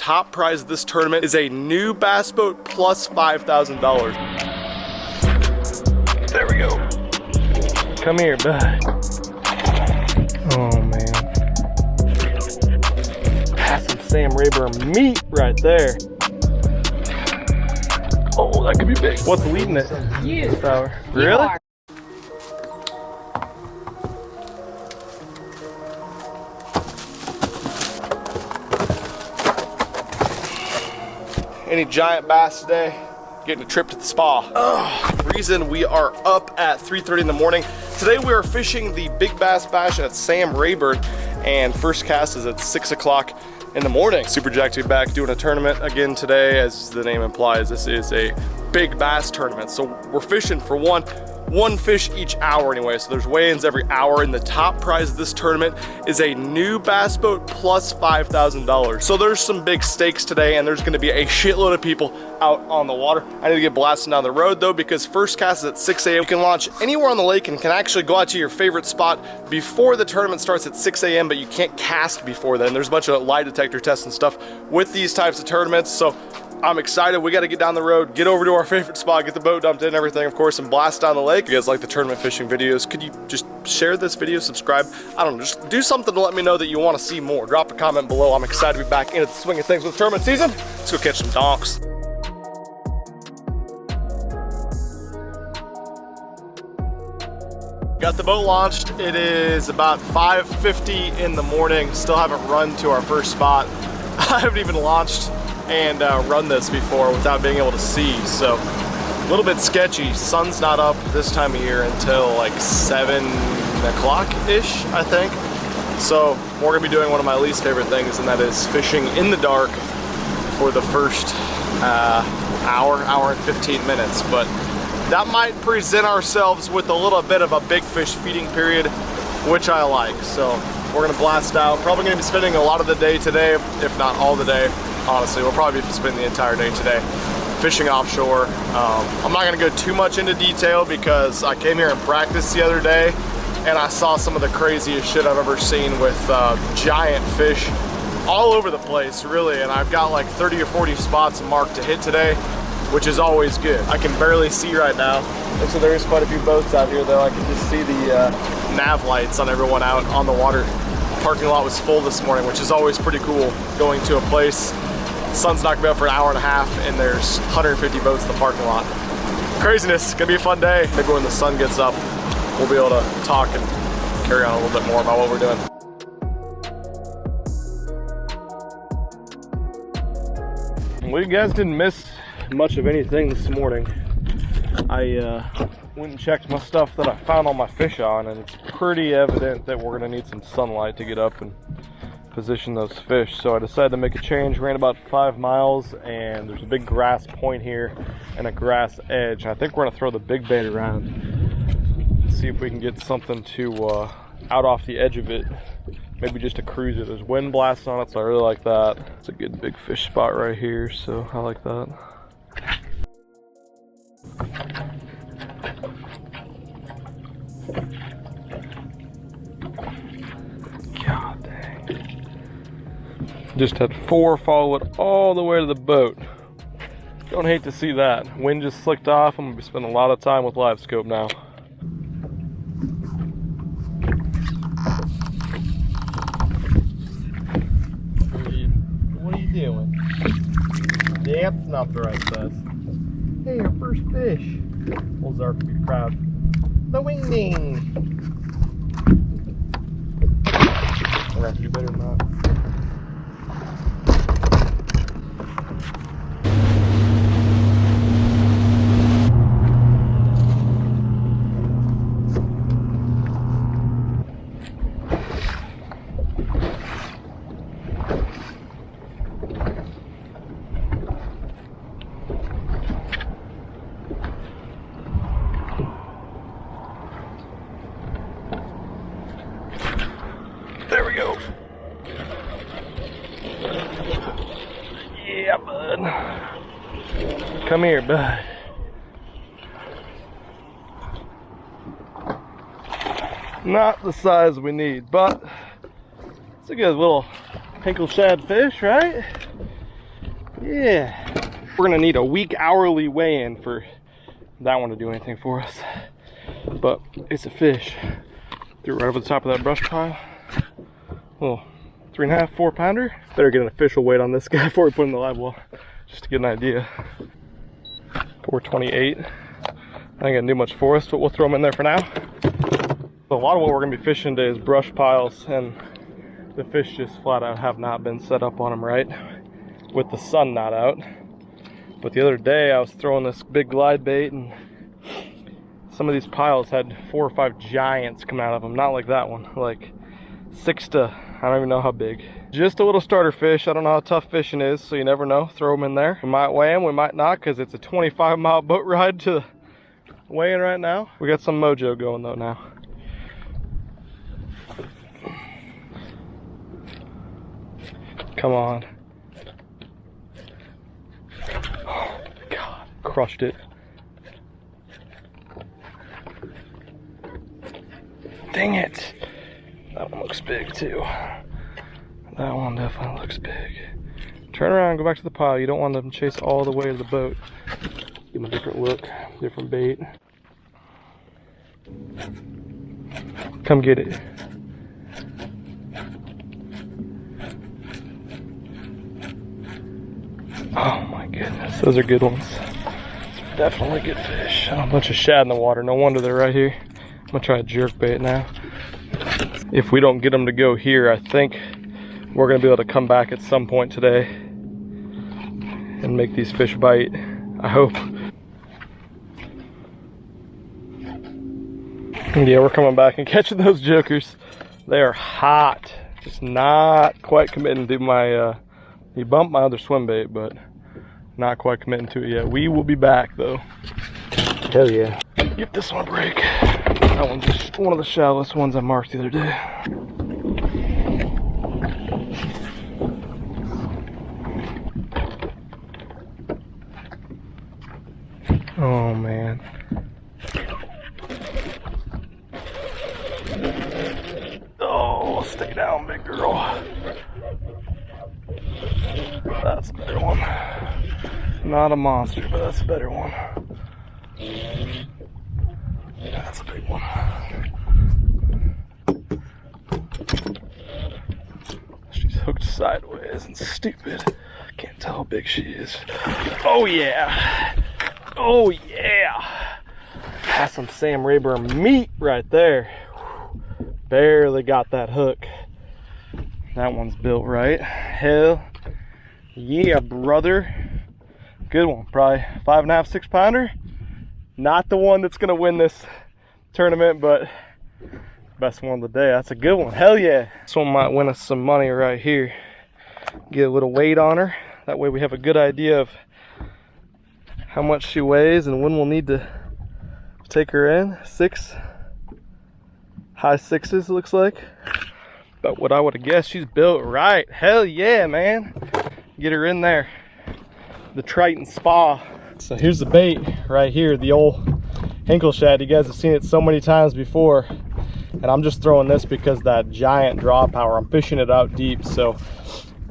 Top prize of this tournament is a new bass boat plus $5,000. There we go. Come here, bud. Oh man. That's some Sam Rayburn meat right there. Oh, that could be big. What's leading it? You. Really? Any giant bass today? Getting a trip to the spa. Reason we are up at 3:30 in the morning. Today we are fishing the Big Bass Bash at Sam Rayburn, and first cast is at 6 o'clock in the morning. Super jacked to be back doing a tournament again today. As the name implies, this is a big bass tournament. So we're fishing for one fish each hour anyway. So there's weigh-ins every hour, and the top prize of this tournament is a new bass boat plus $5,000. So there's some big stakes today, and there's gonna be a shitload of people out on the water. I need to get blasting down the road though, because first cast is at 6 a.m. You can launch anywhere on the lake and can actually go out to your favorite spot before the tournament starts at 6 a.m., but you can't cast before then. There's a bunch of lie detector tests and stuff with these types of tournaments. So I'm excited. We got to get down the road, get over to our favorite spot, get the boat dumped in and everything, of course, and blast down the lake. If you guys like the tournament fishing videos, could you just share this video, subscribe? I don't know, just do something to let me know that you want to see more. Drop a comment below. I'm excited to be back into the swing of things with tournament season. Let's go catch some donks. Got the boat launched. It is about 5:50 in the morning. Still haven't run to our first spot. I haven't even launched and run this before without being able to see, so a little bit sketchy. Sun's not up this time of year until like 7 o'clock-ish, I think. So we're gonna be doing one of my least favorite things, and that is fishing in the dark for the first hour and 15 minutes. But that might present ourselves with a little bit of a big fish feeding period, which I like. So we're gonna blast out. Probably gonna be spending a lot of the day today, if not all the day. Honestly, we'll probably be spending the entire day today fishing offshore. I'm not gonna go too much into detail because I came here and practiced the other day and I saw some of the craziest shit I've ever seen with giant fish all over the place, really. And I've got like 30 or 40 spots marked to hit today, which is always good. I can barely see right now. Looks like there is quite a few boats out here though. I can just see the nav lights on everyone out on the water. Parking lot was full this morning, which is always pretty cool, going to a place. Sun's not gonna be up for an hour and a half and there's 150 boats in the parking lot. Craziness, gonna be a fun day. Maybe when the sun gets up, we'll be able to talk and carry on a little bit more about what we're doing. Well, you guys didn't miss much of anything this morning. I went and checked my stuff that I found all my fish on, and it's pretty evident that we're gonna need some sunlight to get up and position those fish. So I decided to make a change. Ran about 5 miles, and there's a big grass point here and a grass edge. I think we're gonna throw the big bait around, see if we can get something to out off the edge of it, maybe just a cruiser. There's wind blast on it, so I really like that. It's a good big fish spot right here, so I like that. God dang. Just had 4 follow it all the way to the boat. Don't hate to see that. Wind just slicked off. I'm gonna be spending a lot of time with live scope now. What are you doing? That's not the right size. Hey, our first fish. Old Zark would be proud. The wing ding. We're gonna have to do better than that. There we go. Yeah, bud. Come here, bud. Not the size we need, but it's a good little pinkle shad fish, right? Yeah. We're gonna need a week hourly weigh-in for that one to do anything for us. But it's a fish. Threw it right over the top of that brush pile. Little 3.5, 4 pounder. Better get an official weight on this guy before we put him in the live well, just to get an idea. 428. I ain't gonna do much for us, but we'll throw them in there for now. A lot of what we're gonna be fishing today is brush piles, and the fish just flat out have not been set up on them right, with the sun not out. But the other day I was throwing this big glide bait, and some of these piles had 4 or 5 giants coming out of them. Not like that one, like 6 to, I don't even know how big. Just a little starter fish. I don't know how tough fishing is, so you never know. Throw them in there. We might weigh them, we might not, because it's a 25-mile boat ride to weigh in right now. We got some mojo going though now. Come on. Oh my God, crushed it. Dang it. That one looks big too. That one definitely looks big. Turn around, go back to the pile. You don't want them to chase all the way to the boat. Give them a different look, different bait. Come get it. Oh my goodness, those are good ones. Definitely good fish. Oh, a bunch of shad in the water, no wonder they're right here. I'm gonna try a jerk bait now. If we don't get them to go here, I think we're gonna be able to come back at some point today and make these fish bite. I hope. Yeah, we're coming back and catching those jokers. They are hot. Just not quite committing to my, he bumped my other swim bait, but not quite committing to it yet. We will be back though. Hell yeah. Give this one a break. That one's just one of the shallowest ones I marked the other day. Oh man. Oh, stay down, big girl. That's a better one. Not a monster, but that's a better one. That's a big one. She's hooked sideways and stupid. Can't tell how big she is. Oh yeah. Oh yeah. That's some Sam Rayburn meat right there. Barely got that hook. That one's built right. Hell yeah, brother. Good one. Probably 5.5, 6 pounder. Not the one that's gonna win this tournament, but best one of the day. That's a good one. Hell yeah. This one might win us some money right here. Get a little weight on her. That way we have a good idea of how much she weighs and when we'll need to take her in. 6, high 6s looks like. But what I would have guessed, she's built right. Hell yeah, man. Get her in there. The Triton Spa. So here's the bait right here, the old Hinkle shad. You guys have seen it so many times before. And I'm just throwing this because that giant draw power, I'm fishing it out deep. So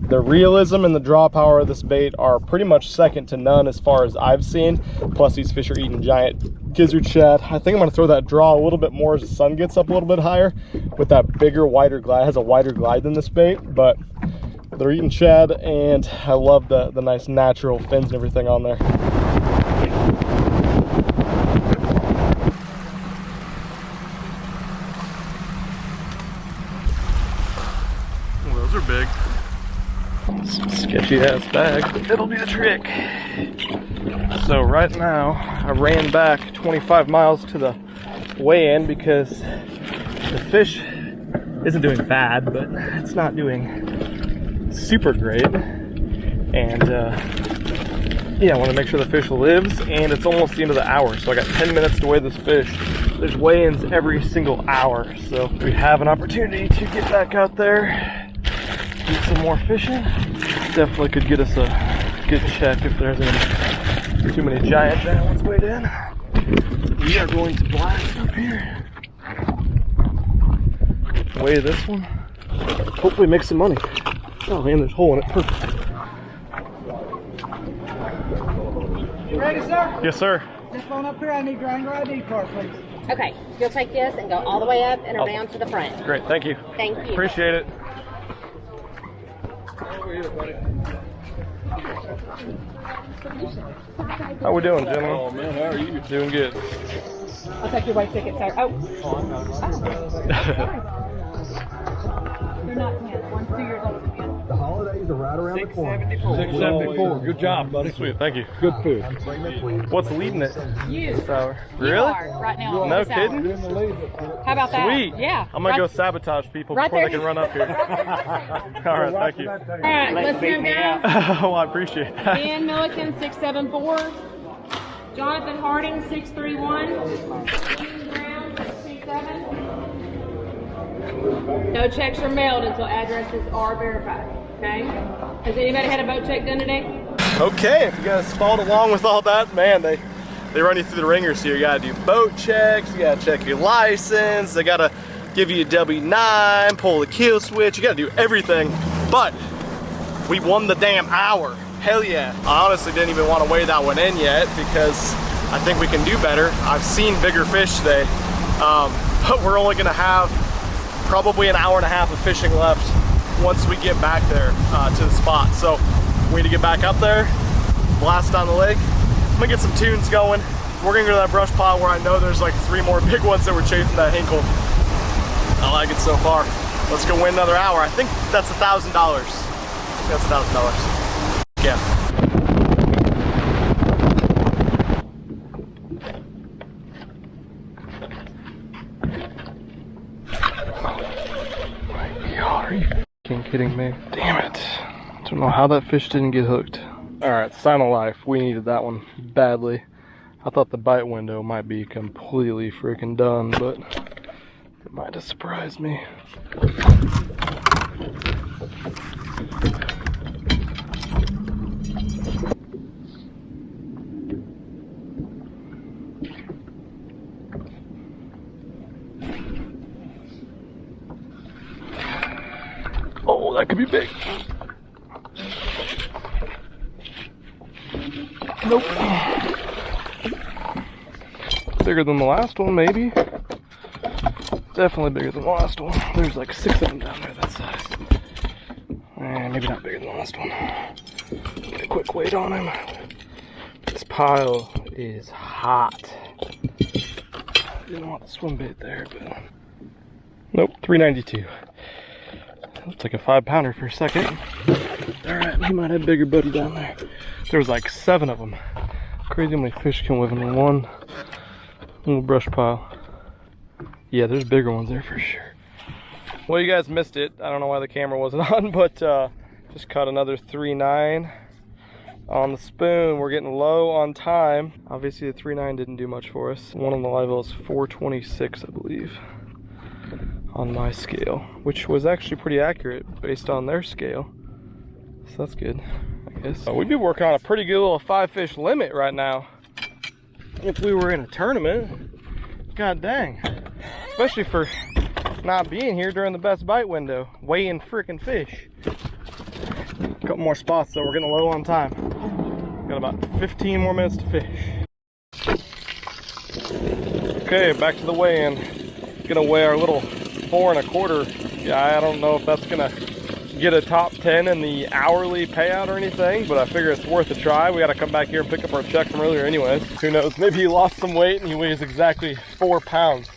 the realism and the draw power of this bait are pretty much second to none as far as I've seen. Plus these fish are eating giant gizzard shad. I think I'm gonna throw that draw a little bit more as the sun gets up a little bit higher with that bigger, wider glide. It has a wider glide than this bait, but they're eating shad, and I love the nice natural fins and everything on there. Well, those are big. Some sketchy ass bag, but it'll be the trick. So right now, I ran back 25 miles to the weigh-in because the fish isn't doing bad, but it's not doing super great. And yeah, I want to make sure the fish lives, and it's almost the end of the hour, so I got 10 minutes to weigh this fish. There's weigh-ins every single hour, so we have an opportunity to get back out there, do some more fishing. Definitely could get us a good check if there's any too many giant ones weighed in. We are going to blast up here, weigh this one, hopefully make some money. Oh man, there's a hole in it, perfect. ready, sir? Yes, sir. This phone up here, I need your anchor ID card, please. Okay, you'll take this and go all the way up and around to the front. Great, thank you. Thank you. Appreciate it. How we doing, gentlemen? Oh man, how are you? Doing good. I'll take your white ticket, sir. Oh. They're not 10. One's 2 years older than you. The holidays are right around the corner. 674. Good job, buddy. Sweet, thank you. Good food. What's leading it? You. Sour. You Really? are right now on No this hour. kidding? How about that? Sweet. Yeah. I'm gonna go sabotage people Right before there. they can run up here. All right, thank you. All right, listen, guys. Oh, I appreciate that. Dan Milliken, 674. Jonathan Harding, 631. Ian Brown, 627. No checks are mailed until addresses are verified. Okay? Has anybody had a boat check done today? Okay, if you guys followed along with all that, man, they run you through the ringers here. You gotta do boat checks, you gotta check your license, they gotta give you a W-9, pull the kill switch, you gotta do everything. But we won the damn hour. Hell yeah. I honestly didn't even want to weigh that one in yet because I think we can do better. I've seen bigger fish today, but we're only gonna have probably an hour and a half of fishing left once we get back there to the spot. So we need to get back up there, blast down the lake. I'm gonna get some tunes going. We're gonna go to that brush pile where I know there's like 3 more big ones that were chasing that hinkle. I like it so far. Let's go win another hour. I think that's $1,000. That's $1,000. Yeah. Are you fucking kidding me? Damn it. Don't know how that fish didn't get hooked. Alright, sign of life. We needed that one badly. I thought the bite window might be completely freaking done, but it might have surprised me. Oh, that could be big. Nope. Bigger than the last one, maybe. Definitely bigger than the last one. There's like 6 of them down there that size. Maybe not bigger than the last one. Get a quick weight on him. This pile is hot. Didn't want the swim bait there, but nope, 392. Looks like a 5-pounder for a second. Alright, he might have a bigger buddy down there. There was like 7 of them. Crazy how many fish can live in one little brush pile. Yeah, there's bigger ones there for sure. Well, you guys missed it. I don't know why the camera wasn't on, but just caught another 3.9 on the spoon. We're getting low on time. Obviously the 3.9 didn't do much for us. One on the live well is 426, I believe, on my scale, which was actually pretty accurate based on their scale. So that's good, I guess. We'd be working on a pretty good little 5-fish limit right now if we were in a tournament. God dang. Especially for not being here during the best bite window, weighing freaking fish. A couple more spots though, we're getting low on time. Got about 15 more minutes to fish. Okay, back to the weigh-in. Gonna weigh our little 4 1/4. Yeah, I don't know if that's gonna get a top 10 in the hourly payout or anything, but I figure it's worth a try. We gotta come back here and pick up our check from earlier anyways. Who knows, maybe he lost some weight and he weighs exactly 4 pounds.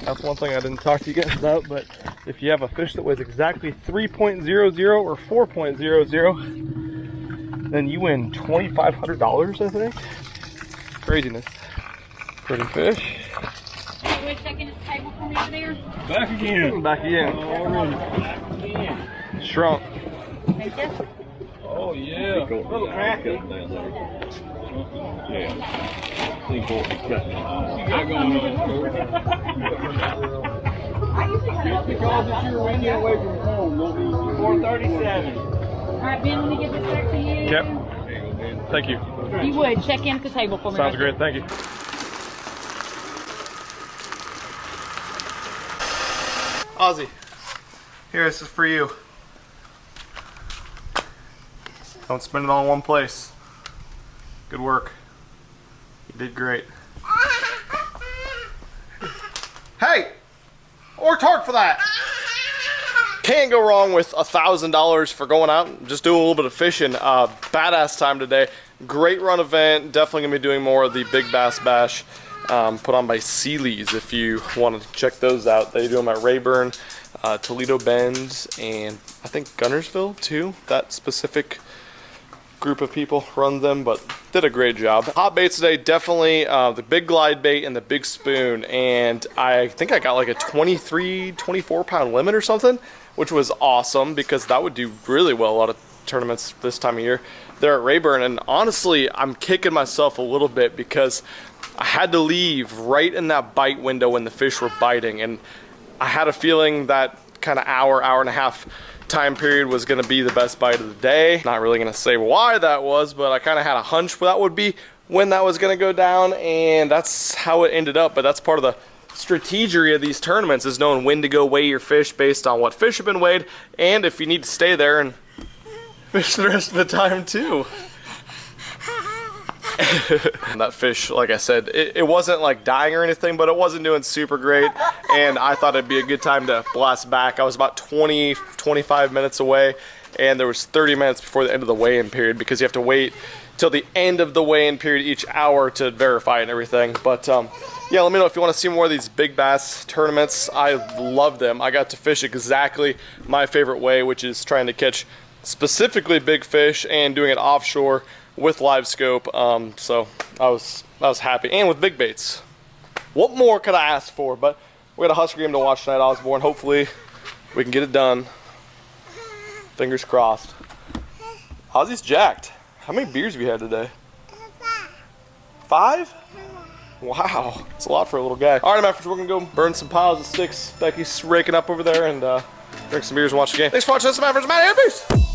That's one thing I didn't talk to you guys about, but if you have a fish that weighs exactly 3.00 or 4.00, then you win $2,500, I think. Craziness. Pretty fish. Wait a second, the table for me over there. Back again. Back again. Shrunk. Thank you. Oh yeah. Little cracky. Yeah. You got going on. Because it's your window away from home, we'll be 437. All right, Ben, let me get this back to you. Yep. Thank you. You would check in at the table for me. Sounds great. Thank you. Ozzy, here, this is for you. Don't spend it all in one place. Good work. You did great. Hey! Worked hard for that! Can't go wrong with $1,000 for going out and just doing a little bit of fishing. Badass time today. Great run event. Definitely gonna be doing more of the Big Bass Bash put on by Sealy's if you want to check those out. They do them at Rayburn, Toledo Bend, and I think Gunnersville too. That specific group of people run them, but did a great job. Hot baits today, definitely the big glide bait and the big spoon, and I think I got like a 24 pound limit or something, which was awesome because that would do really well a lot of tournaments this time of year there at Rayburn. And honestly, I'm kicking myself a little bit because I had to leave right in that bite window when the fish were biting, and I had a feeling that kind of hour and a half time period was going to be the best bite of the day. Not really going to say why that was, but I kind of had a hunch that would be when that was going to go down, and that's how it ended up. But that's part of the strategy of these tournaments, is knowing when to go weigh your fish based on what fish have been weighed, and if you need to stay there and fish the rest of the time too. That fish, like I said, it wasn't like dying or anything, but it wasn't doing super great, and I thought it'd be a good time to blast back. I was about 20-25 minutes away, and there was 30 minutes before the end of the weigh-in period because you have to wait till the end of the weigh-in period each hour to verify and everything. But yeah, let me know if you want to see more of these big bass tournaments. I love them. I got to fish exactly my favorite way, which is trying to catch specifically big fish and doing it offshore with live scope. So I was happy, and with big baits. What more could I ask for? But we got a Husker game to watch tonight, Osborne. Hopefully we can get it done. Fingers crossed. Ozzy's jacked. How many beers have you had today? 5? Wow, it's a lot for a little guy. All right, Matt, we're gonna go burn some piles of sticks Becky's raking up over there, and drink some beers and watch the game. Thanks for watching this, Matt. I'm out of here. Peace.